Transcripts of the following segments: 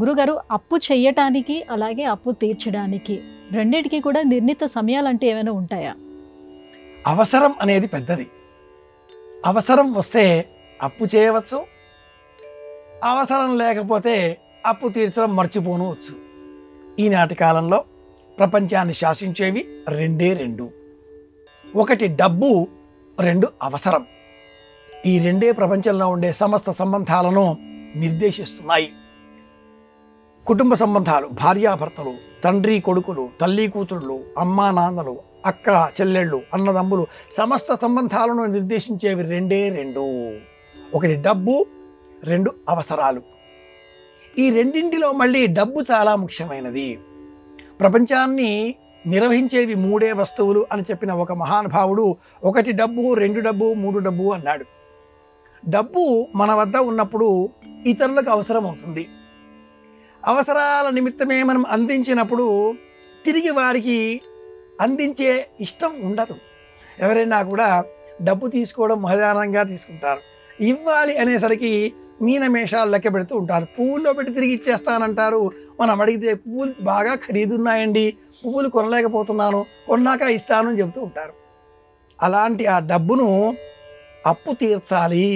గురుగారు అప్పు చెయ్యటానికి, అలాగే అప్పు తీర్చడానికి రెండిటికి కూడా నిర్ణీత సమయాలంటూ ఏమైనా ఉంటాయా? అవసరం అనేది పెద్దది. అవసరం వస్తే అప్పు చేయవచ్చు, అవసరం లేకపోతే అప్పు తీర్చడం మర్చిపోనవచ్చు. ఈనాటి కాలంలో ప్రపంచాన్ని శాసించేవి రెండే రెండు. ఒకటి డబ్బు, రెండు అవసరం. ఈ రెండే ప్రపంచంలో ఉండే సమస్త సంబంధాలను నిర్దేశిస్తున్నాయి. కుటుంబ సంబంధాలు, భార్యాభర్తలు, తండ్రి కొడుకులు, తల్లి కూతుళ్ళు, అమ్మా నాన్నలు, అక్క చెల్లెళ్ళు, అన్నదమ్ములు, సమస్త సంబంధాలను నిర్దేశించేవి రెండే రెండు. ఒకటి డబ్బు, రెండు అవసరాలు. ఈ రెండింటిలో మళ్ళీ డబ్బు చాలా ముఖ్యమైనది. ప్రపంచాన్ని నిర్వహించేవి మూడే వస్తువులు అని చెప్పిన ఒక మహానుభావుడు ఒకటి డబ్బు, రెండు డబ్బు, మూడు డబ్బు అన్నాడు. డబ్బు మన వద్ద ఉన్నప్పుడు ఇతరులకు అవసరం అవుతుంది. అవసరాల నిమిత్తమే మనం అందించినప్పుడు తిరిగి వారికి అందించే ఇష్టం ఉండదు. ఎవరైనా కూడా డబ్బు తీసుకోవడం మహదానంగా తీసుకుంటారు. ఇవ్వాలి అనేసరికి మీనమేషాలు లెక్క పెడుతూ ఉంటారు. పువ్వుల్లో పెట్టి తిరిగి ఇచ్చేస్తానంటారు. మనం అడిగితే పువ్వులు బాగా ఖరీదున్నాయండి, పువ్వులు కొనలేకపోతున్నాను, కొన్నాక ఇస్తాను అని చెబుతూ ఉంటారు. అలాంటి ఆ డబ్బును అప్పు తీర్చాలి.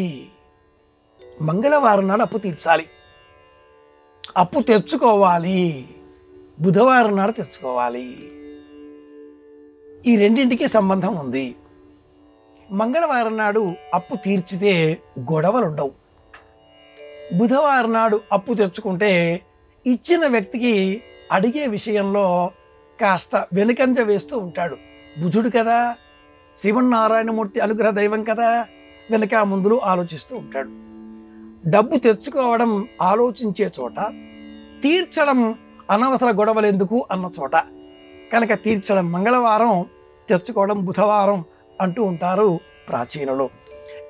మంగళవారం నాడు అప్పు తీర్చాలి. అప్పు తెచ్చుకోవాలి. బుధవారం నాడు తెచ్చుకోవాలి. ఈ రెండింటికి సంబంధం ఉంది. మంగళవారం నాడు అప్పు తీర్చితే గొడవలు ఉండవు. బుధవారం నాడు అప్పు తెచ్చుకుంటే ఇచ్చిన వ్యక్తికి అడిగే విషయంలో కాస్త వెనుకంజ వేస్తూ ఉంటాడు. బుధుడు కదా, శ్రీమన్నారాయణమూర్తి అనుగ్రహ దైవం కదా, వెనక ముందులు ఆలోచిస్తూ ఉంటాడు. డబ్బు తెచ్చుకోవడం ఆలోచించే చోట, తీర్చడం అనవసర గొడవలు ఎందుకు అన్న చోట. కనుక తీర్చడం మంగళవారం, తెచ్చుకోవడం బుధవారం అంటూ ఉంటారు ప్రాచీనులు.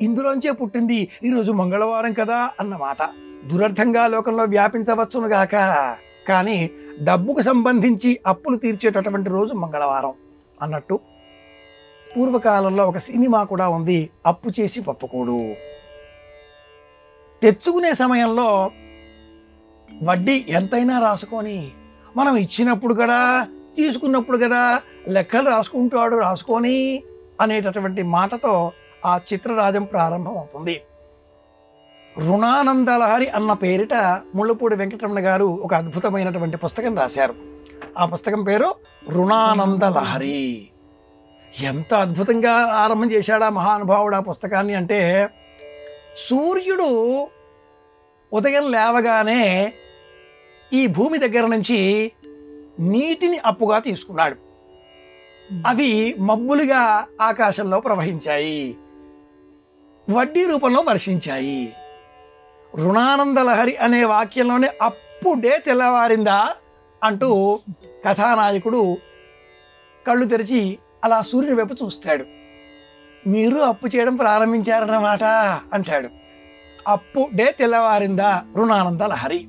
ఇందులోంచే పుట్టింది ఈరోజు మంగళవారం కదా అన్నమాట. దురర్థంగా లోకంలో వ్యాపించవచ్చునుగాక, కానీ డబ్బుకు సంబంధించి అప్పులు తీర్చేటటువంటి రోజు మంగళవారం అన్నట్టు. పూర్వకాలంలో ఒక సినిమా కూడా ఉంది, అప్పు చేసి పప్పుకూడు. తెచ్చుకునే సమయంలో వడ్డీ ఎంతైనా రాసుకొని, మనం ఇచ్చినప్పుడు కదా, తీసుకున్నప్పుడు కదా, లెక్కలు రాసుకుంటాడు రాసుకొని అనేటటువంటి మాటతో ఆ చిత్రరాజం ప్రారంభం అవుతుంది. రుణానందలహరి అన్న పేరిట ముళ్ళపూడి వెంకటరమణ గారు ఒక అద్భుతమైనటువంటి పుస్తకం రాశారు. ఆ పుస్తకం పేరు రుణానందలహరి. ఎంత అద్భుతంగా ఆరంభం చేశాడు ఆ మహానుభావుడు ఆ పుస్తకాన్ని అంటే, సూర్యుడు ఉదయం లేవగానే ఈ భూమి దగ్గర నుంచి నీటిని అప్పుగా తీసుకున్నాడు. అవి మబ్బులుగా ఆకాశంలో ప్రవహించాయి, వడ్డీ రూపంలో వర్షించాయి. రుణానందలహరి అనే వాక్యంలోనే అప్పుడే తెల్లవారిందా అంటూ కథానాయకుడు కళ్ళు తెరిచి అలా సూర్యుని వైపు చూస్తాడు. మీరు అప్పు చేయడం ప్రారంభించారన్నమాట అంటాడు. అప్పుడే తెల్లవారిందా రుణానందలహరి.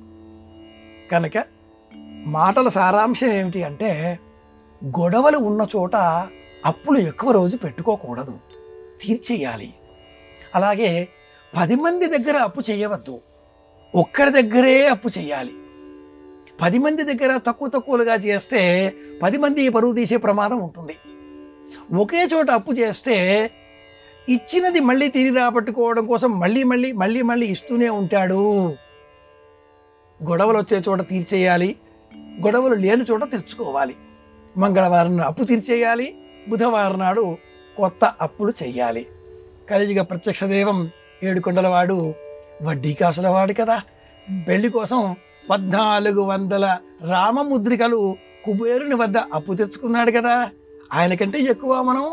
కనుక మాటల సారాంశం ఏమిటి అంటే, గొడవలు ఉన్న చోట అప్పులు ఎక్కువ రోజు పెట్టుకోకూడదు, తీర్చేయాలి. అలాగే 10 మంది దగ్గర అప్పు చేయవద్దు, ఒక్కరి దగ్గరే అప్పు చేయాలి. 10 మంది దగ్గర తక్కువలుగా చేస్తే 10 మంది పరువు తీసే ప్రమాదం ఉంటుంది. ఒకే చోట అప్పు చేస్తే ఇచ్చినది మళ్ళీ తిరిగి రాబట్టుకోవడం కోసం మళ్ళీ ఇస్తూనే ఉంటాడు. గొడవలు వచ్చే చోట తీర్చేయాలి, గొడవలు లేని చోట తెచ్చుకోవాలి. మంగళవారం అప్పు తీర్చేయాలి, బుధవారం నాడు కొత్త అప్పులు చెయ్యాలి. కలియుగ ప్రత్యక్ష దైవం ఏడుకొండలవాడు వడ్డీ కాసులవాడు కదా. పెళ్లి కోసం 1400 రామముద్రికలు కుబేరుని వద్ద అప్పు తెచ్చుకున్నాడు కదా. ఆయనకంటే ఎక్కువ మనం